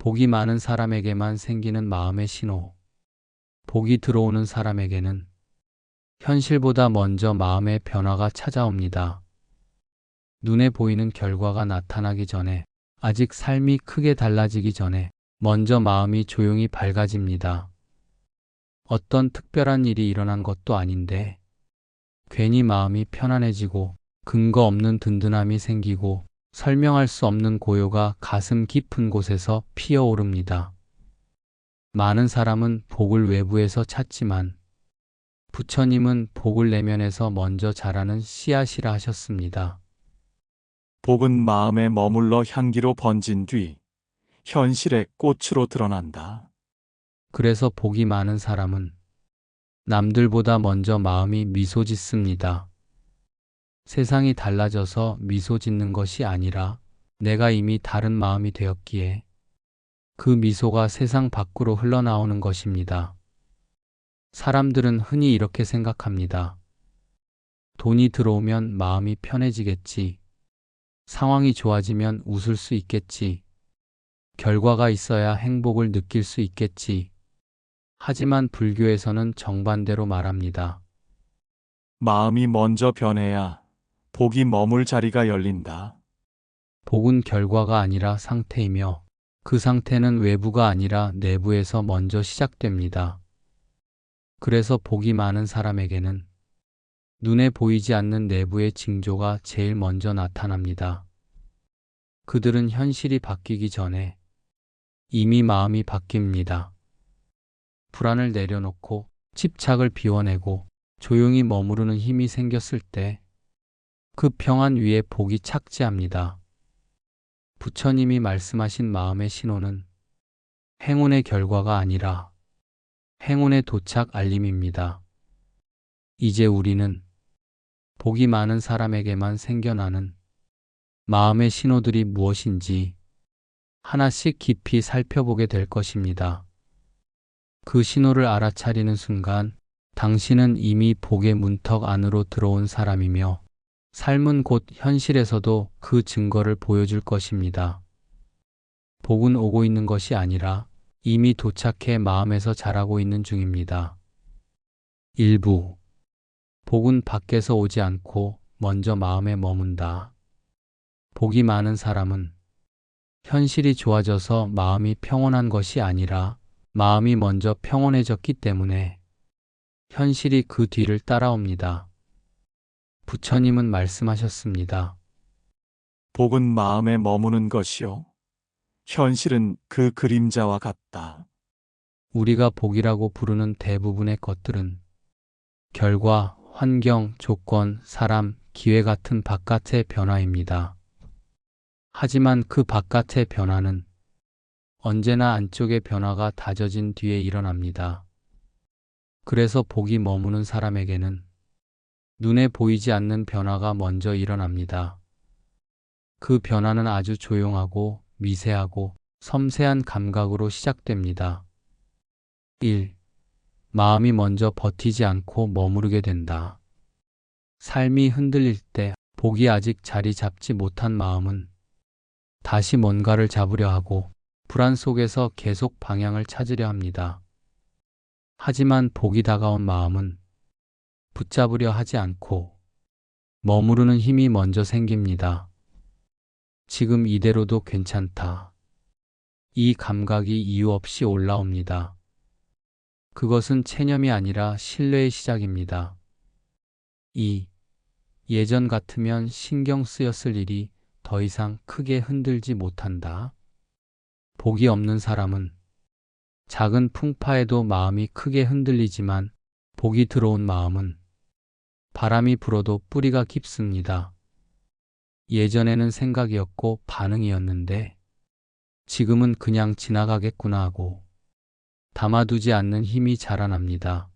복이 많은 사람에게만 생기는 마음의 신호. 복이 들어오는 사람에게는 현실보다 먼저 마음의 변화가 찾아옵니다. 눈에 보이는 결과가 나타나기 전에, 아직 삶이 크게 달라지기 전에 먼저 마음이 조용히 밝아집니다. 어떤 특별한 일이 일어난 것도 아닌데 괜히 마음이 편안해지고 근거 없는 든든함이 생기고 설명할 수 없는 고요가 가슴 깊은 곳에서 피어오릅니다. 많은 사람은 복을 외부에서 찾지만 부처님은 복을 내면에서 먼저 자라는 씨앗이라 하셨습니다. 복은 마음에 머물러 향기로 번진 뒤 현실의 꽃으로 드러난다. 그래서 복이 많은 사람은 남들보다 먼저 마음이 미소 짓습니다. 세상이 달라져서 미소 짓는 것이 아니라 내가 이미 다른 마음이 되었기에 그 미소가 세상 밖으로 흘러나오는 것입니다. 사람들은 흔히 이렇게 생각합니다. 돈이 들어오면 마음이 편해지겠지. 상황이 좋아지면 웃을 수 있겠지. 결과가 있어야 행복을 느낄 수 있겠지. 하지만 불교에서는 정반대로 말합니다. 마음이 먼저 변해야 복이 머물 자리가 열린다. 복은 결과가 아니라 상태이며 그 상태는 외부가 아니라 내부에서 먼저 시작됩니다. 그래서 복이 많은 사람에게는 눈에 보이지 않는 내부의 징조가 제일 먼저 나타납니다. 그들은 현실이 바뀌기 전에 이미 마음이 바뀝니다. 불안을 내려놓고 집착을 비워내고 조용히 머무르는 힘이 생겼을 때 그 평안 위에 복이 착지합니다. 부처님이 말씀하신 마음의 신호는 행운의 결과가 아니라 행운의 도착 알림입니다. 이제 우리는 복이 많은 사람에게만 생겨나는 마음의 신호들이 무엇인지 하나씩 깊이 살펴보게 될 것입니다. 그 신호를 알아차리는 순간 당신은 이미 복의 문턱 안으로 들어온 사람이며 삶은 곧 현실에서도 그 증거를 보여줄 것입니다. 복은 오고 있는 것이 아니라 이미 도착해 마음에서 자라고 있는 중입니다. 일부 복은 밖에서 오지 않고 먼저 마음에 머문다. 복이 많은 사람은 현실이 좋아져서 마음이 평온한 것이 아니라 마음이 먼저 평온해졌기 때문에 현실이 그 뒤를 따라옵니다. 부처님은 말씀하셨습니다. 복은 마음에 머무는 것이요. 현실은 그 그림자와 같다. 우리가 복이라고 부르는 대부분의 것들은 결과, 환경, 조건, 사람, 기회 같은 바깥의 변화입니다. 하지만 그 바깥의 변화는 언제나 안쪽의 변화가 다져진 뒤에 일어납니다. 그래서 복이 머무는 사람에게는 눈에 보이지 않는 변화가 먼저 일어납니다. 그 변화는 아주 조용하고 미세하고 섬세한 감각으로 시작됩니다. 1. 마음이 먼저 버티지 않고 머무르게 된다. 삶이 흔들릴 때 복이 아직 자리 잡지 못한 마음은 다시 뭔가를 잡으려 하고 불안 속에서 계속 방향을 찾으려 합니다. 하지만 복이 다가온 마음은 붙잡으려 하지 않고 머무르는 힘이 먼저 생깁니다. 지금 이대로도 괜찮다. 이 감각이 이유 없이 올라옵니다. 그것은 체념이 아니라 신뢰의 시작입니다. 2. 예전 같으면 신경 쓰였을 일이 더 이상 크게 흔들지 못한다. 복이 없는 사람은 작은 풍파에도 마음이 크게 흔들리지만 복이 들어온 마음은 바람이 불어도 뿌리가 깊습니다. 예전에는 생각이었고 반응이었는데 지금은 그냥 지나가겠구나 하고 담아두지 않는 힘이 자라납니다.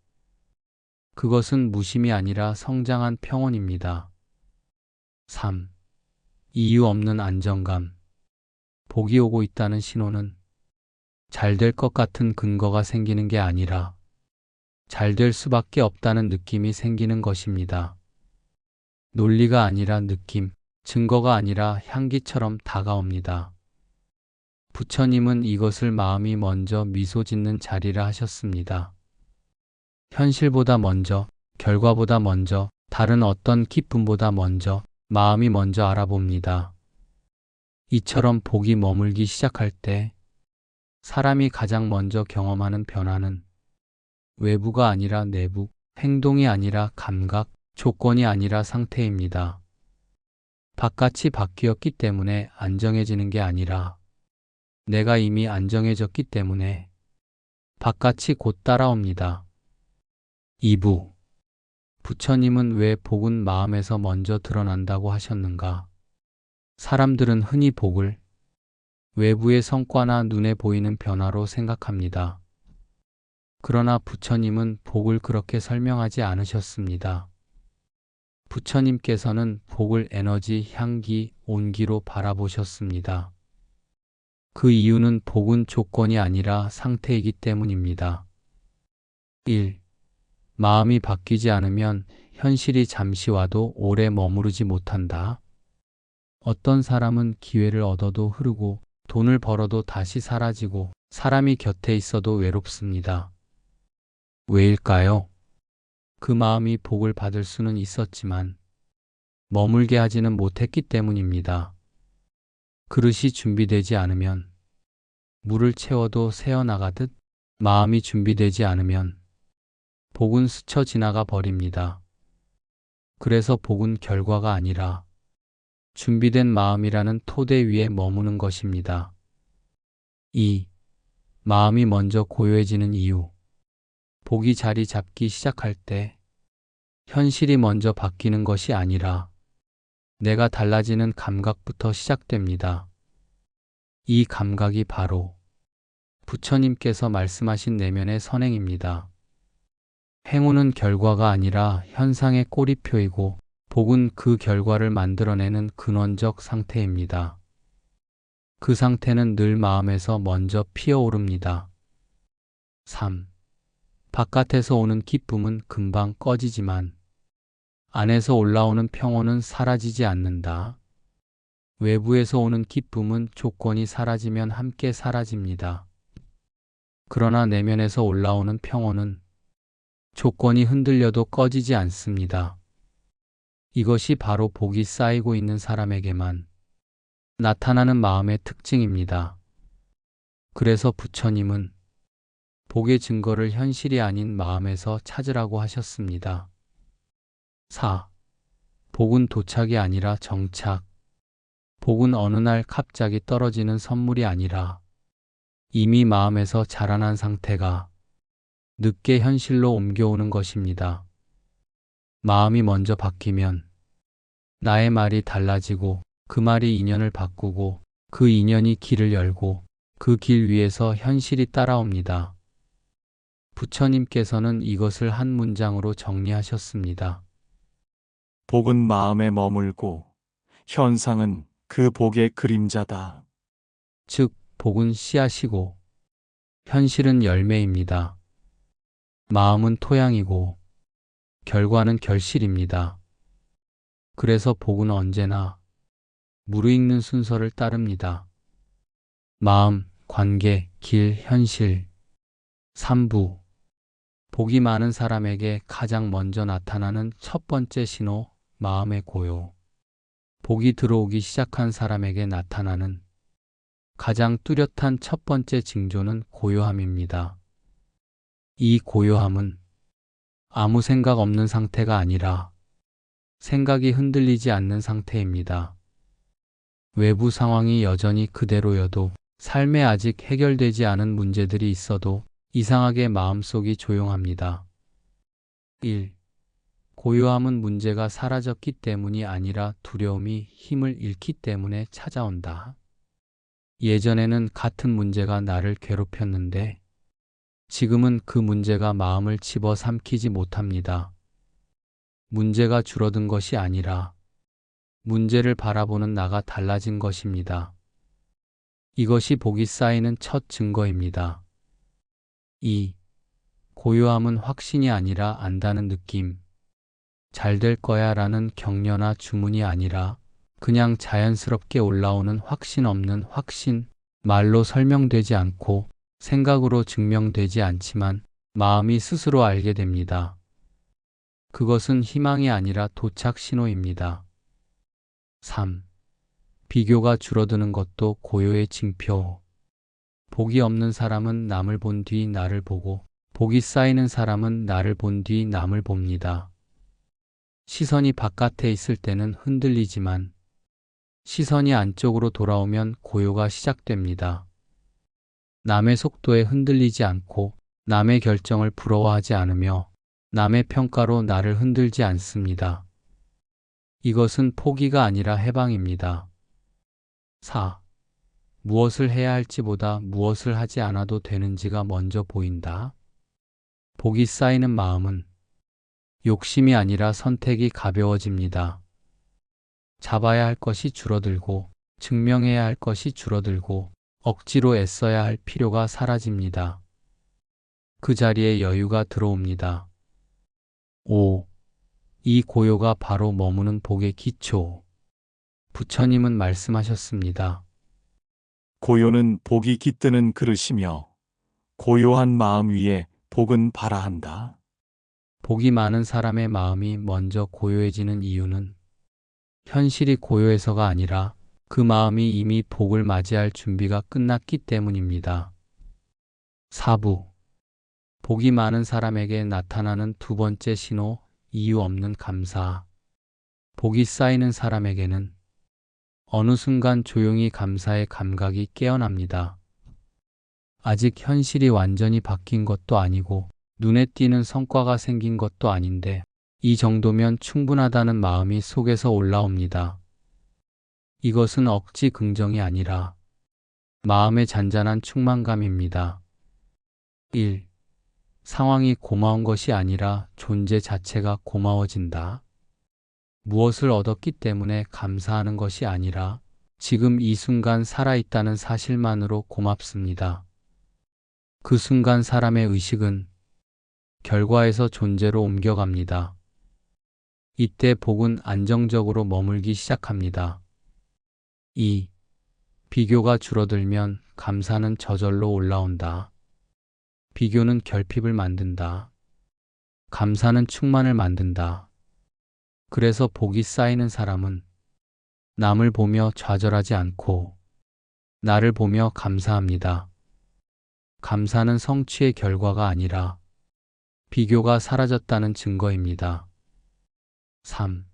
그것은 무심이 아니라 성장한 평온입니다. 3. 이유 없는 안정감. 복이 오고 있다는 신호는 잘 될 것 같은 근거가 생기는 게 아니라 잘 될 수밖에 없다는 느낌이 생기는 것입니다. 논리가 아니라 느낌, 증거가 아니라 향기처럼 다가옵니다. 부처님은 이것을 마음이 먼저 미소 짓는 자리라 하셨습니다. 현실보다 먼저, 결과보다 먼저, 다른 어떤 기쁨보다 먼저, 마음이 먼저 알아봅니다. 이처럼 복이 머물기 시작할 때 사람이 가장 먼저 경험하는 변화는 외부가 아니라 내부, 행동이 아니라 감각, 조건이 아니라 상태입니다. 바깥이 바뀌었기 때문에 안정해지는 게 아니라 내가 이미 안정해졌기 때문에 바깥이 곧 따라옵니다. 2부. 부처님은 왜 복은 마음에서 먼저 드러난다고 하셨는가? 사람들은 흔히 복을 외부의 성과나 눈에 보이는 변화로 생각합니다. 그러나 부처님은 복을 그렇게 설명하지 않으셨습니다. 부처님께서는 복을 에너지, 향기, 온기로 바라보셨습니다. 그 이유는 복은 조건이 아니라 상태이기 때문입니다. 1. 마음이 바뀌지 않으면 현실이 잠시 와도 오래 머무르지 못한다. 어떤 사람은 기회를 얻어도 흐르고 돈을 벌어도 다시 사라지고 사람이 곁에 있어도 외롭습니다. 왜일까요? 그 마음이 복을 받을 수는 있었지만 머물게 하지는 못했기 때문입니다. 그릇이 준비되지 않으면 물을 채워도 새어나가듯 마음이 준비되지 않으면 복은 스쳐 지나가 버립니다. 그래서 복은 결과가 아니라 준비된 마음이라는 토대 위에 머무는 것입니다. 2. 마음이 먼저 고요해지는 이유. 복이 자리 잡기 시작할 때 현실이 먼저 바뀌는 것이 아니라 내가 달라지는 감각부터 시작됩니다. 이 감각이 바로 부처님께서 말씀하신 내면의 선행입니다. 행운은 결과가 아니라 현상의 꼬리표이고 복은 그 결과를 만들어내는 근원적 상태입니다. 그 상태는 늘 마음에서 먼저 피어오릅니다. 3. 바깥에서 오는 기쁨은 금방 꺼지지만 안에서 올라오는 평온은 사라지지 않는다. 외부에서 오는 기쁨은 조건이 사라지면 함께 사라집니다. 그러나 내면에서 올라오는 평온은 조건이 흔들려도 꺼지지 않습니다. 이것이 바로 복이 쌓이고 있는 사람에게만 나타나는 마음의 특징입니다. 그래서 부처님은 복의 증거를 현실이 아닌 마음에서 찾으라고 하셨습니다. 4. 복은 도착이 아니라 정착. 복은 어느 날 갑자기 떨어지는 선물이 아니라 이미 마음에서 자라난 상태가 늦게 현실로 옮겨오는 것입니다. 마음이 먼저 바뀌면 나의 말이 달라지고 그 말이 인연을 바꾸고 그 인연이 길을 열고 그 길 위에서 현실이 따라옵니다. 부처님께서는 이것을 한 문장으로 정리하셨습니다. 복은 마음에 머물고 현상은 그 복의 그림자다. 즉, 복은 씨앗이고 현실은 열매입니다. 마음은 토양이고 결과는 결실입니다. 그래서 복은 언제나 무르익는 순서를 따릅니다. 마음, 관계, 길, 현실. 3부. 복이 많은 사람에게 가장 먼저 나타나는 첫 번째 신호, 마음의 고요. 복이 들어오기 시작한 사람에게 나타나는 가장 뚜렷한 첫 번째 징조는 고요함입니다. 이 고요함은 아무 생각 없는 상태가 아니라 생각이 흔들리지 않는 상태입니다. 외부 상황이 여전히 그대로여도 삶에 아직 해결되지 않은 문제들이 있어도 이상하게 마음속이 조용합니다. 1. 고요함은 문제가 사라졌기 때문이 아니라 두려움이 힘을 잃기 때문에 찾아온다. 예전에는 같은 문제가 나를 괴롭혔는데 지금은 그 문제가 마음을 집어삼키지 못합니다. 문제가 줄어든 것이 아니라 문제를 바라보는 나가 달라진 것입니다. 이것이 복이 쌓이는 첫 증거입니다. 2. 고요함은 확신이 아니라 안다는 느낌. 잘 될 거야 라는 격려나 주문이 아니라 그냥 자연스럽게 올라오는 확신 없는 확신, 말로 설명되지 않고 생각으로 증명되지 않지만 마음이 스스로 알게 됩니다. 그것은 희망이 아니라 도착 신호입니다. 3. 비교가 줄어드는 것도 고요의 징표. 복이 없는 사람은 남을 본 뒤 나를 보고, 복이 쌓이는 사람은 나를 본 뒤 남을 봅니다. 시선이 바깥에 있을 때는 흔들리지만 시선이 안쪽으로 돌아오면 고요가 시작됩니다. 남의 속도에 흔들리지 않고 남의 결정을 부러워하지 않으며 남의 평가로 나를 흔들지 않습니다. 이것은 포기가 아니라 해방입니다. 4. 무엇을 해야 할지보다 무엇을 하지 않아도 되는지가 먼저 보인다. 복이 쌓이는 마음은 욕심이 아니라 선택이 가벼워집니다. 잡아야 할 것이 줄어들고 증명해야 할 것이 줄어들고 억지로 애써야 할 필요가 사라집니다. 그 자리에 여유가 들어옵니다. 5. 이 고요가 바로 머무는 복의 기초. 부처님은 말씀하셨습니다. 고요는 복이 깃드는 그릇이며 고요한 마음 위에 복은 발아한다. 복이 많은 사람의 마음이 먼저 고요해지는 이유는 현실이 고요해서가 아니라 그 마음이 이미 복을 맞이할 준비가 끝났기 때문입니다. 4부. 복이 많은 사람에게 나타나는 두 번째 신호, 이유 없는 감사. 복이 쌓이는 사람에게는 어느 순간 조용히 감사의 감각이 깨어납니다. 아직 현실이 완전히 바뀐 것도 아니고 눈에 띄는 성과가 생긴 것도 아닌데 이 정도면 충분하다는 마음이 속에서 올라옵니다. 이것은 억지 긍정이 아니라 마음의 잔잔한 충만감입니다. 1. 상황이 고마운 것이 아니라 존재 자체가 고마워진다. 무엇을 얻었기 때문에 감사하는 것이 아니라 지금 이 순간 살아있다는 사실만으로 고맙습니다. 그 순간 사람의 의식은 결과에서 존재로 옮겨갑니다. 이때 복은 안정적으로 머물기 시작합니다. 2. 비교가 줄어들면 감사는 저절로 올라온다. 비교는 결핍을 만든다. 감사는 충만을 만든다. 그래서 복이 쌓이는 사람은 남을 보며 좌절하지 않고 나를 보며 감사합니다. 감사는 성취의 결과가 아니라 비교가 사라졌다는 증거입니다. 3.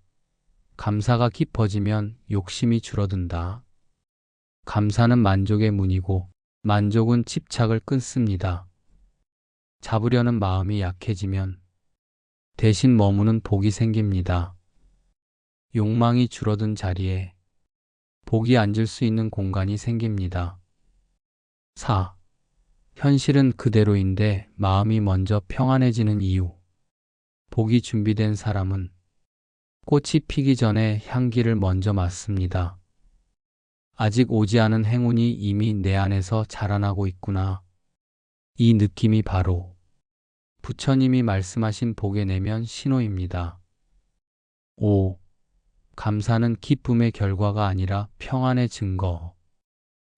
감사가 깊어지면 욕심이 줄어든다. 감사는 만족의 문이고 만족은 집착을 끊습니다. 잡으려는 마음이 약해지면 대신 머무는 복이 생깁니다. 욕망이 줄어든 자리에 복이 앉을 수 있는 공간이 생깁니다. 4. 현실은 그대로인데 마음이 먼저 평안해지는 이유. 복이 준비된 사람은 꽃이 피기 전에 향기를 먼저 맡습니다. 아직 오지 않은 행운이 이미 내 안에서 자라나고 있구나. 이 느낌이 바로 부처님이 말씀하신 복의 내면 신호입니다. 5. 감사는 기쁨의 결과가 아니라 평안의 증거.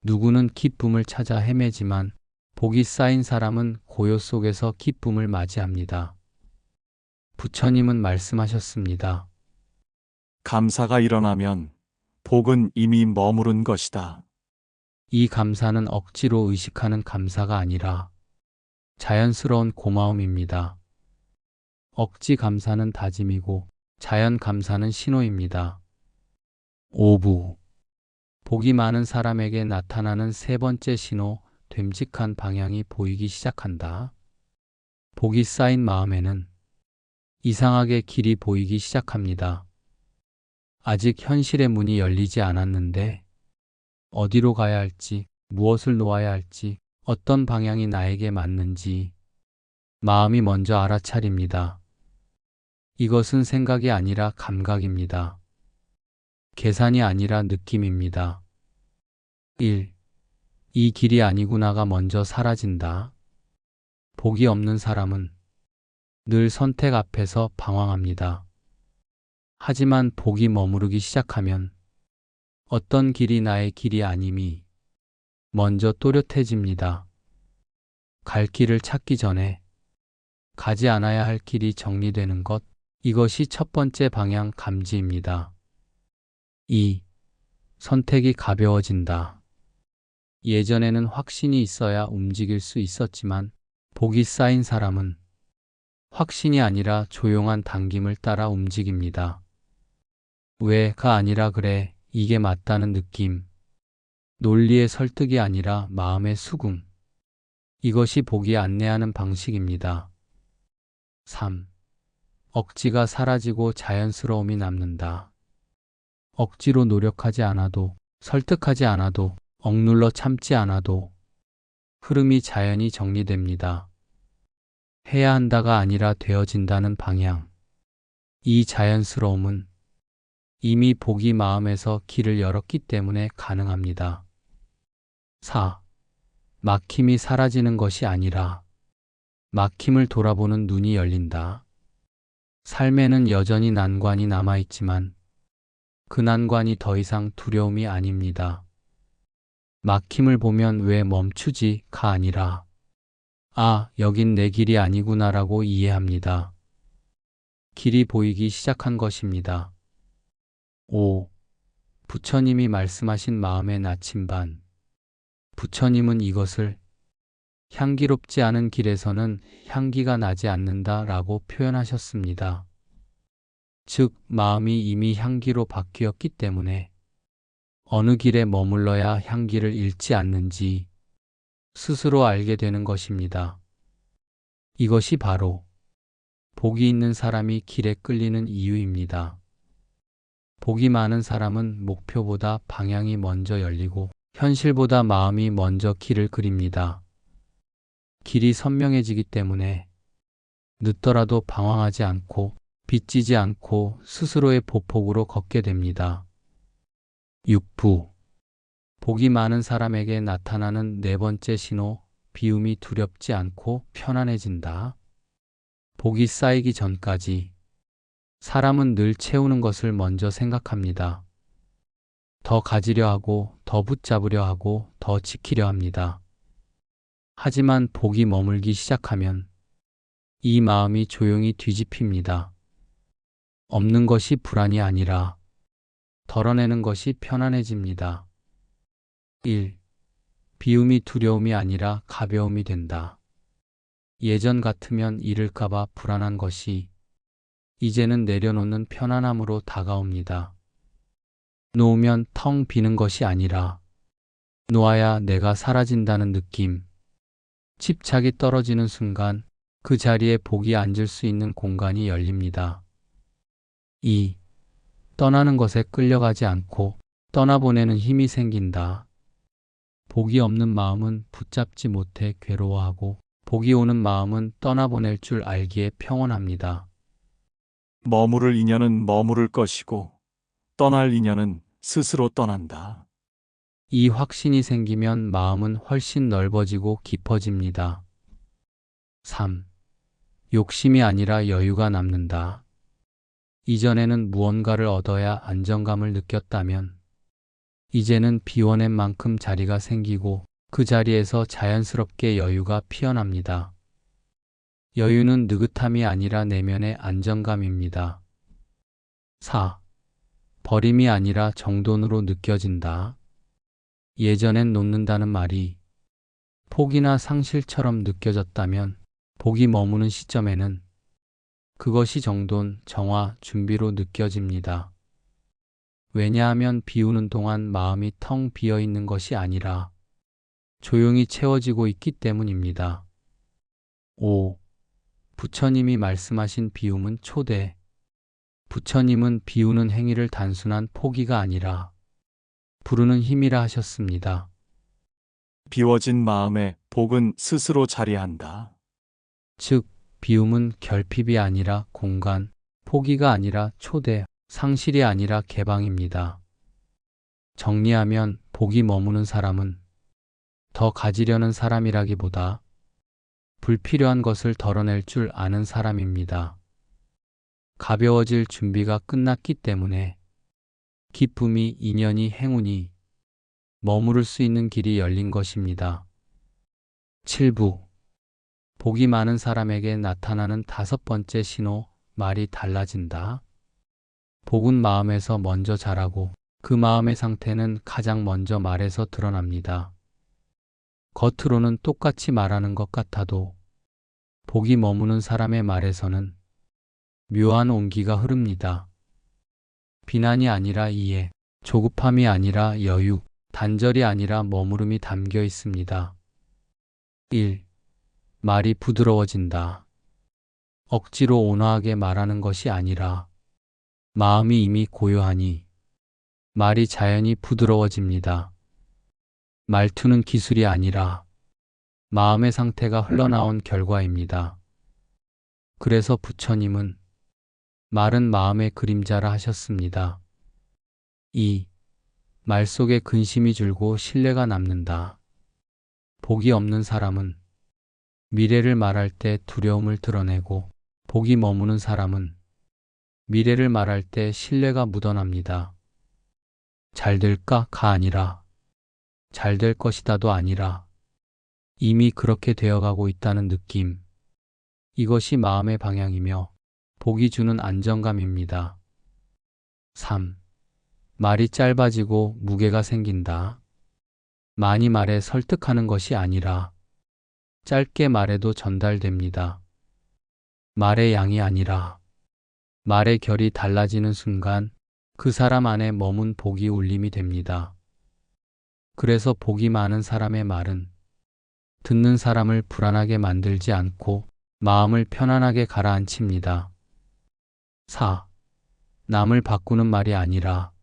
누구는 기쁨을 찾아 헤매지만 복이 쌓인 사람은 고요 속에서 기쁨을 맞이합니다. 부처님은 말씀하셨습니다. 감사가 일어나면 복은 이미 머무른 것이다. 이 감사는 억지로 의식하는 감사가 아니라 자연스러운 고마움입니다. 억지 감사는 다짐이고 자연 감사는 신호입니다. 5부. 복이 많은 사람에게 나타나는 세 번째 신호, 됨직한 방향이 보이기 시작한다. 복이 쌓인 마음에는 이상하게 길이 보이기 시작합니다. 아직 현실의 문이 열리지 않았는데 어디로 가야 할지, 무엇을 놓아야 할지, 어떤 방향이 나에게 맞는지 마음이 먼저 알아차립니다. 이것은 생각이 아니라 감각입니다. 계산이 아니라 느낌입니다. 1. 이 길이 아니구나가 먼저 사라진다. 복이 없는 사람은 늘 선택 앞에서 방황합니다. 하지만 복이 머무르기 시작하면 어떤 길이 나의 길이 아님이 먼저 또렷해집니다. 갈 길을 찾기 전에 가지 않아야 할 길이 정리되는 것, 이것이 첫 번째 방향 감지입니다. 2. 선택이 가벼워진다. 예전에는 확신이 있어야 움직일 수 있었지만 복이 쌓인 사람은 확신이 아니라 조용한 당김을 따라 움직입니다. 왜가 아니라 그래, 이게 맞다는 느낌. 논리의 설득이 아니라 마음의 수긍. 이것이 복이 안내하는 방식입니다. 3. 억지가 사라지고 자연스러움이 남는다. 억지로 노력하지 않아도, 설득하지 않아도, 억눌러 참지 않아도 흐름이 자연히 정리됩니다. 해야 한다가 아니라 되어진다는 방향. 이 자연스러움은 이미 복이 마음에서 길을 열었기 때문에 가능합니다. 4. 막힘이 사라지는 것이 아니라 막힘을 돌아보는 눈이 열린다. 삶에는 여전히 난관이 남아있지만 그 난관이 더 이상 두려움이 아닙니다. 막힘을 보면 왜 멈추지가 아니라 아, 여긴 내 길이 아니구나라고 이해합니다. 길이 보이기 시작한 것입니다. 5. 부처님이 말씀하신 마음의 나침반. 부처님은 이것을 향기롭지 않은 길에서는 향기가 나지 않는다라고 표현하셨습니다. 즉, 마음이 이미 향기로 바뀌었기 때문에 어느 길에 머물러야 향기를 잃지 않는지 스스로 알게 되는 것입니다. 이것이 바로 복이 있는 사람이 길에 끌리는 이유입니다. 복이 많은 사람은 목표보다 방향이 먼저 열리고 현실보다 마음이 먼저 길을 그립니다. 길이 선명해지기 때문에 늦더라도 방황하지 않고 빚지지 않고 스스로의 보폭으로 걷게 됩니다. 6부. 복이 많은 사람에게 나타나는 네 번째 신호, 비움이 두렵지 않고 편안해진다. 복이 쌓이기 전까지 사람은 늘 채우는 것을 먼저 생각합니다. 더 가지려 하고, 더 붙잡으려 하고, 더 지키려 합니다. 하지만 복이 머물기 시작하면 이 마음이 조용히 뒤집힙니다. 없는 것이 불안이 아니라 덜어내는 것이 편안해집니다. 1. 비움이 두려움이 아니라 가벼움이 된다. 예전 같으면 잃을까봐 불안한 것이 이제는 내려놓는 편안함으로 다가옵니다. 놓으면 텅 비는 것이 아니라 놓아야 내가 사라진다는 느낌. 집착이 떨어지는 순간 그 자리에 복이 앉을 수 있는 공간이 열립니다. 2. 떠나는 것에 끌려가지 않고 떠나보내는 힘이 생긴다. 복이 없는 마음은 붙잡지 못해 괴로워하고 복이 오는 마음은 떠나보낼 줄 알기에 평온합니다. 머무를 인연은 머무를 것이고 떠날 인연은 스스로 떠난다. 이 확신이 생기면 마음은 훨씬 넓어지고 깊어집니다. 3. 욕심이 아니라 여유가 남는다. 이전에는 무언가를 얻어야 안정감을 느꼈다면 이제는 비워낸 만큼 자리가 생기고 그 자리에서 자연스럽게 여유가 피어납니다. 여유는 느긋함이 아니라 내면의 안정감입니다. 4. 버림이 아니라 정돈으로 느껴진다. 예전엔 놓는다는 말이 포기나 상실처럼 느껴졌다면 복이 머무는 시점에는 그것이 정돈, 정화, 준비로 느껴집니다. 왜냐하면 비우는 동안 마음이 텅 비어 있는 것이 아니라 조용히 채워지고 있기 때문입니다. 5. 부처님이 말씀하신 비움은 초대. 부처님은 비우는 행위를 단순한 포기가 아니라 부르는 힘이라 하셨습니다. 비워진 마음에 복은 스스로 자리한다. 즉, 비움은 결핍이 아니라 공간, 포기가 아니라 초대, 상실이 아니라 개방입니다. 정리하면 복이 머무는 사람은 더 가지려는 사람이라기보다 불필요한 것을 덜어낼 줄 아는 사람입니다. 가벼워질 준비가 끝났기 때문에 기쁨이, 인연이, 행운이 머무를 수 있는 길이 열린 것입니다. 7부. 복이 많은 사람에게 나타나는 다섯 번째 신호, 말이 달라진다. 복은 마음에서 먼저 자라고 그 마음의 상태는 가장 먼저 말에서 드러납니다. 겉으로는 똑같이 말하는 것 같아도 복이 머무는 사람의 말에서는 묘한 온기가 흐릅니다. 비난이 아니라 이해, 조급함이 아니라 여유, 단절이 아니라 머무름이 담겨 있습니다. 1. 말이 부드러워진다. 억지로 온화하게 말하는 것이 아니라 마음이 이미 고요하니 말이 자연히 부드러워집니다. 말투는 기술이 아니라 마음의 상태가 흘러나온 결과입니다. 그래서 부처님은 말은 마음의 그림자라 하셨습니다. 2. 말 속에 근심이 줄고 신뢰가 남는다. 복이 없는 사람은 미래를 말할 때 두려움을 드러내고 복이 머무는 사람은 미래를 말할 때 신뢰가 묻어납니다. 잘 될까가 아니라 잘 될 것이다도 아니라 이미 그렇게 되어가고 있다는 느낌. 이것이 마음의 방향이며 복이 주는 안정감입니다. 3. 말이 짧아지고 무게가 생긴다. 많이 말해 설득하는 것이 아니라 짧게 말해도 전달됩니다. 말의 양이 아니라 말의 결이 달라지는 순간 그 사람 안에 머문 복이 울림이 됩니다. 그래서 복이 많은 사람의 말은 듣는 사람을 불안하게 만들지 않고 마음을 편안하게 가라앉힙니다. 4. 남을 바꾸는 말이 아니라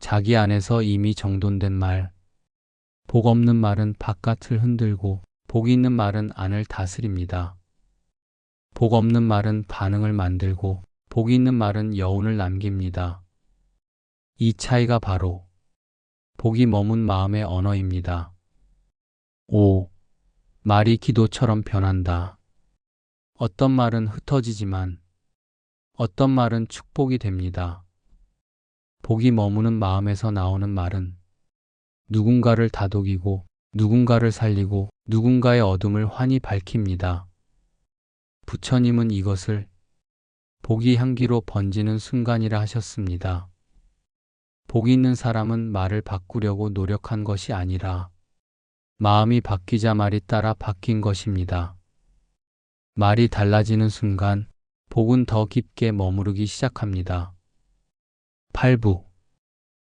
자기 안에서 이미 정돈된 말. 복 없는 말은 바깥을 흔들고 복 있는 말은 안을 다스립니다. 복 없는 말은 반응을 만들고 복 있는 말은 여운을 남깁니다. 이 차이가 바로 복이 머문 마음의 언어입니다. 5. 말이 기도처럼 변한다. 어떤 말은 흩어지지만 어떤 말은 축복이 됩니다. 복이 머무는 마음에서 나오는 말은 누군가를 다독이고 누군가를 살리고 누군가의 어둠을 환히 밝힙니다. 부처님은 이것을 복이 향기로 번지는 순간이라 하셨습니다. 복이 있는 사람은 말을 바꾸려고 노력한 것이 아니라 마음이 바뀌자 말이 따라 바뀐 것입니다. 말이 달라지는 순간 복은 더 깊게 머무르기 시작합니다. 8부.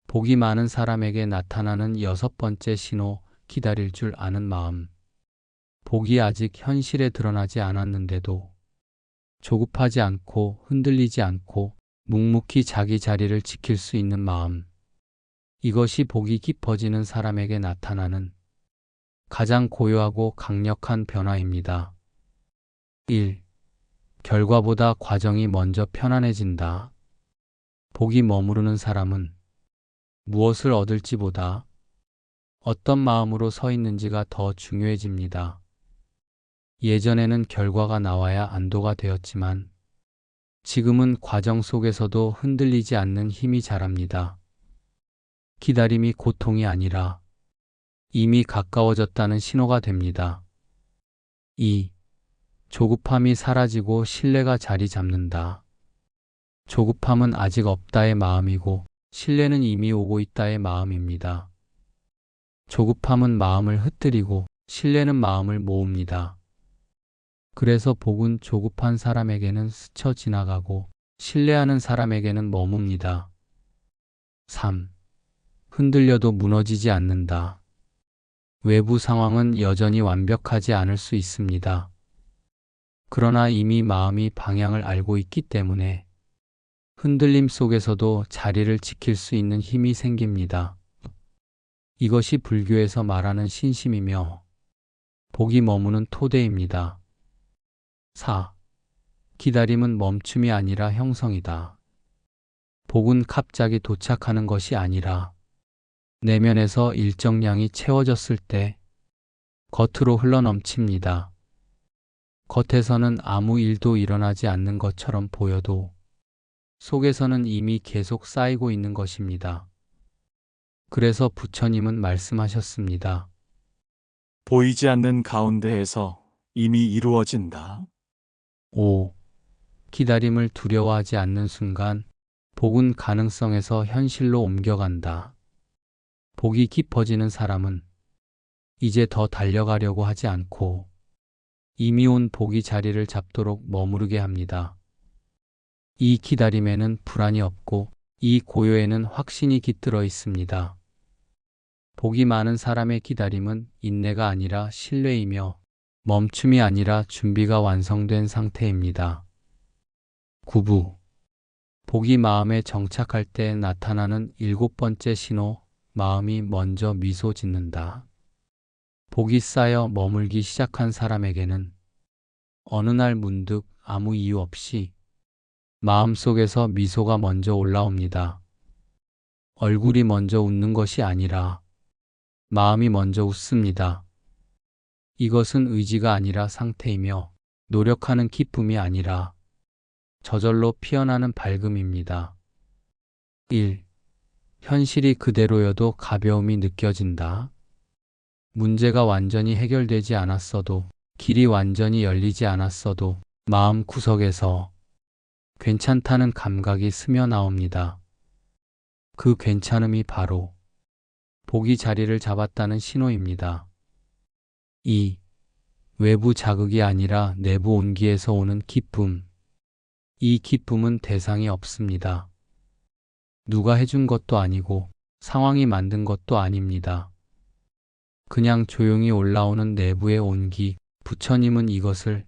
복이 많은 사람에게 나타나는 여섯 번째 신호, 기다릴 줄 아는 마음. 복이 아직 현실에 드러나지 않았는데도 조급하지 않고 흔들리지 않고 묵묵히 자기 자리를 지킬 수 있는 마음. 이것이 복이 깊어지는 사람에게 나타나는 가장 고요하고 강력한 변화입니다. 1. 결과보다 과정이 먼저 편안해진다. 복이 머무르는 사람은 무엇을 얻을지보다 어떤 마음으로 서 있는지가 더 중요해집니다. 예전에는 결과가 나와야 안도가 되었지만 지금은 과정 속에서도 흔들리지 않는 힘이 자랍니다. 기다림이 고통이 아니라 이미 가까워졌다는 신호가 됩니다. 2. 조급함이 사라지고 신뢰가 자리 잡는다. 조급함은 아직 없다의 마음이고 신뢰는 이미 오고 있다의 마음입니다. 조급함은 마음을 흩뜨리고 신뢰는 마음을 모읍니다. 그래서 복은 조급한 사람에게는 스쳐 지나가고 신뢰하는 사람에게는 머뭅니다. 3. 흔들려도 무너지지 않는다. 외부 상황은 여전히 완벽하지 않을 수 있습니다. 그러나 이미 마음이 방향을 알고 있기 때문에 흔들림 속에서도 자리를 지킬 수 있는 힘이 생깁니다. 이것이 불교에서 말하는 신심이며 복이 머무는 토대입니다. 4. 기다림은 멈춤이 아니라 형성이다. 복은 갑자기 도착하는 것이 아니라 내면에서 일정량이 채워졌을 때 겉으로 흘러넘칩니다. 겉에서는 아무 일도 일어나지 않는 것처럼 보여도 속에서는 이미 계속 쌓이고 있는 것입니다. 그래서 부처님은 말씀하셨습니다. 보이지 않는 가운데에서 이미 이루어진다. 5. 기다림을 두려워하지 않는 순간 복은 가능성에서 현실로 옮겨간다. 복이 깊어지는 사람은 이제 더 달려가려고 하지 않고 이미 온 복이 자리를 잡도록 머무르게 합니다. 이 기다림에는 불안이 없고 이 고요에는 확신이 깃들어 있습니다. 복이 많은 사람의 기다림은 인내가 아니라 신뢰이며 멈춤이 아니라 준비가 완성된 상태입니다. 9부. 복이 마음에 정착할 때 나타나는 7번째 신호, 마음이 먼저 미소 짓는다. 복이 쌓여 머물기 시작한 사람에게는 어느 날 문득 아무 이유 없이 마음속에서 미소가 먼저 올라옵니다. 얼굴이 먼저 웃는 것이 아니라 마음이 먼저 웃습니다. 이것은 의지가 아니라 상태이며 노력하는 기쁨이 아니라 저절로 피어나는 밝음입니다. 1. 현실이 그대로여도 가벼움이 느껴진다. 문제가 완전히 해결되지 않았어도, 길이 완전히 열리지 않았어도 마음 구석에서 괜찮다는 감각이 스며 나옵니다. 그 괜찮음이 바로 복이 자리를 잡았다는 신호입니다. 2. 외부 자극이 아니라 내부 온기에서 오는 기쁨. 이 기쁨은 대상이 없습니다. 누가 해준 것도 아니고 상황이 만든 것도 아닙니다. 그냥 조용히 올라오는 내부의 온기, 부처님은 이것을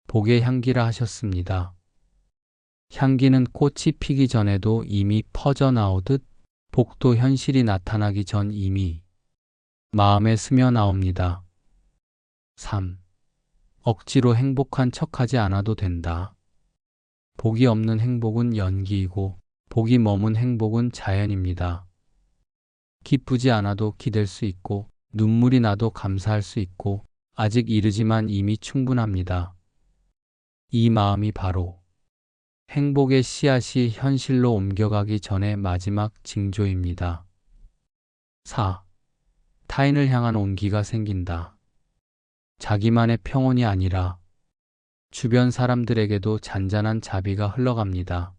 복의 향기라 하셨습니다. 향기는 꽃이 피기 전에도 이미 퍼져나오듯 복도 현실이 나타나기 전 이미 마음에 스며 나옵니다. 3. 억지로 행복한 척하지 않아도 된다. 복이 없는 행복은 연기이고 복이 머문 행복은 자연입니다. 기쁘지 않아도 기댈 수 있고 눈물이 나도 감사할 수 있고 아직 이르지만 이미 충분합니다. 이 마음이 바로 행복의 씨앗이 현실로 옮겨가기 전의 마지막 징조입니다. 4. 타인을 향한 온기가 생긴다. 자기만의 평온이 아니라 주변 사람들에게도 잔잔한 자비가 흘러갑니다.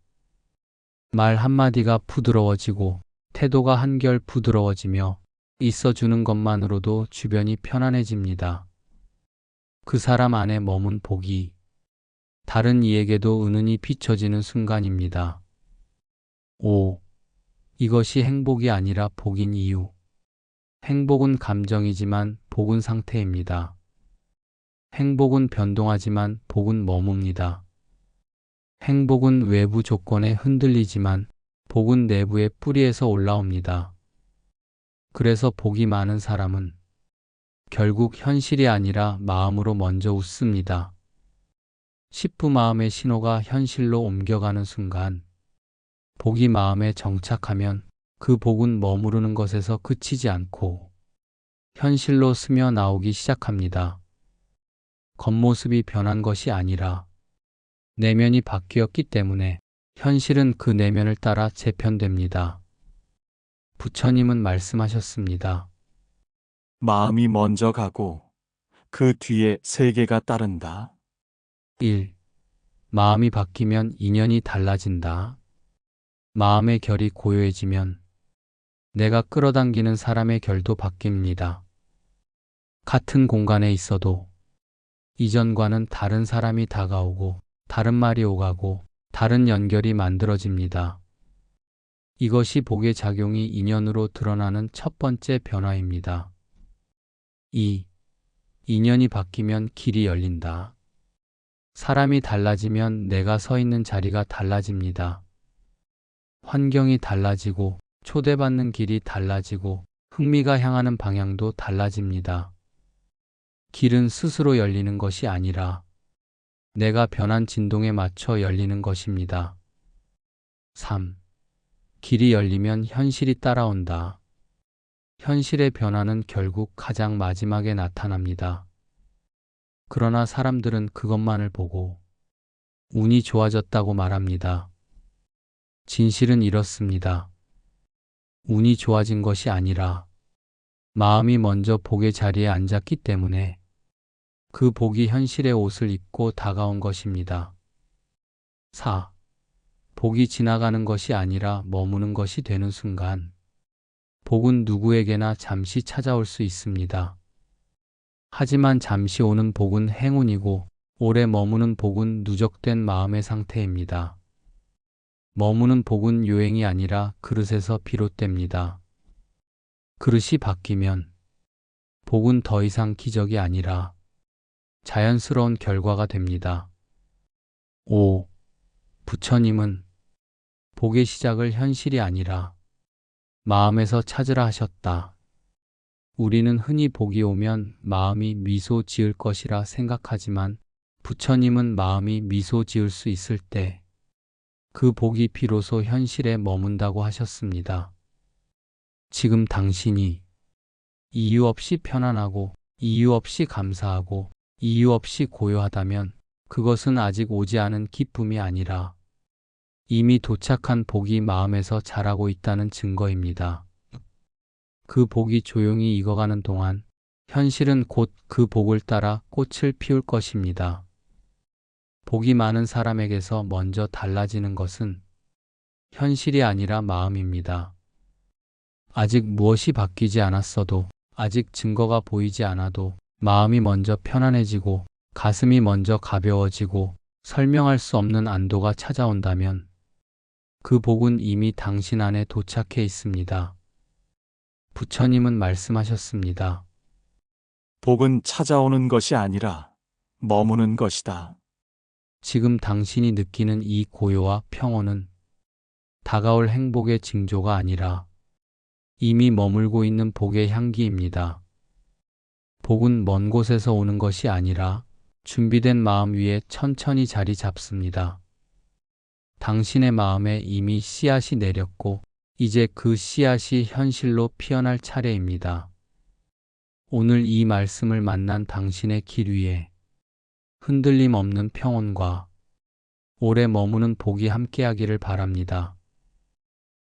말 한마디가 부드러워지고 태도가 한결 부드러워지며 있어주는 것만으로도 주변이 편안해집니다. 그 사람 안에 머문 복이 다른 이에게도 은은히 비춰지는 순간입니다. 5. 이것이 행복이 아니라 복인 이유. 행복은 감정이지만 복은 상태입니다. 행복은 변동하지만 복은 머뭅니다. 행복은 외부 조건에 흔들리지만 복은 내부의 뿌리에서 올라옵니다. 그래서 복이 많은 사람은 결국 현실이 아니라 마음으로 먼저 웃습니다. 10부 마음의 신호가 현실로 옮겨가는 순간 복이 마음에 정착하면 그 복은 머무르는 것에서 그치지 않고 현실로 스며 나오기 시작합니다. 겉모습이 변한 것이 아니라 내면이 바뀌었기 때문에 현실은 그 내면을 따라 재편됩니다. 부처님은 말씀하셨습니다. 마음이 먼저 가고 그 뒤에 세계가 따른다. 1. 마음이 바뀌면 인연이 달라진다. 마음의 결이 고요해지면 내가 끌어당기는 사람의 결도 바뀝니다. 같은 공간에 있어도 이전과는 다른 사람이 다가오고 다른 말이 오가고 다른 연결이 만들어집니다. 이것이 복의 작용이 인연으로 드러나는 첫 번째 변화입니다. 2. 인연이 바뀌면 길이 열린다. 사람이 달라지면 내가 서 있는 자리가 달라집니다. 환경이 달라지고 초대받는 길이 달라지고 흥미가 향하는 방향도 달라집니다. 길은 스스로 열리는 것이 아니라 내가 변한 진동에 맞춰 열리는 것입니다. 3. 길이 열리면 현실이 따라온다. 현실의 변화는 결국 가장 마지막에 나타납니다. 그러나 사람들은 그것만을 보고 운이 좋아졌다고 말합니다. 진실은 이렇습니다. 운이 좋아진 것이 아니라 마음이 먼저 복의 자리에 앉았기 때문에 그 복이 현실의 옷을 입고 다가온 것입니다. 4. 복이 지나가는 것이 아니라 머무는 것이 되는 순간 복은 누구에게나 잠시 찾아올 수 있습니다. 하지만 잠시 오는 복은 행운이고 오래 머무는 복은 누적된 마음의 상태입니다. 머무는 복은 요행이 아니라 그릇에서 비롯됩니다. 그릇이 바뀌면 복은 더 이상 기적이 아니라 자연스러운 결과가 됩니다. 5. 부처님은 복의 시작을 현실이 아니라 마음에서 찾으라 하셨다. 우리는 흔히 복이 오면 마음이 미소 지을 것이라 생각하지만 부처님은 마음이 미소 지을 수 있을 때 그 복이 비로소 현실에 머문다고 하셨습니다. 지금 당신이 이유 없이 편안하고 이유 없이 감사하고 이유 없이 고요하다면 그것은 아직 오지 않은 기쁨이 아니라 이미 도착한 복이 마음에서 자라고 있다는 증거입니다. 그 복이 조용히 익어가는 동안 현실은 곧 그 복을 따라 꽃을 피울 것입니다. 복이 많은 사람에게서 먼저 달라지는 것은 현실이 아니라 마음입니다. 아직 무엇이 바뀌지 않았어도, 아직 증거가 보이지 않아도 마음이 먼저 편안해지고 가슴이 먼저 가벼워지고 설명할 수 없는 안도가 찾아온다면 그 복은 이미 당신 안에 도착해 있습니다. 부처님은 말씀하셨습니다. 복은 찾아오는 것이 아니라 머무는 것이다. 지금 당신이 느끼는 이 고요와 평온은 다가올 행복의 징조가 아니라 이미 머물고 있는 복의 향기입니다. 복은 먼 곳에서 오는 것이 아니라 준비된 마음 위에 천천히 자리 잡습니다. 당신의 마음에 이미 씨앗이 내렸고 이제 그 씨앗이 현실로 피어날 차례입니다. 오늘 이 말씀을 만난 당신의 길 위에 흔들림 없는 평온과 오래 머무는 복이 함께하기를 바랍니다.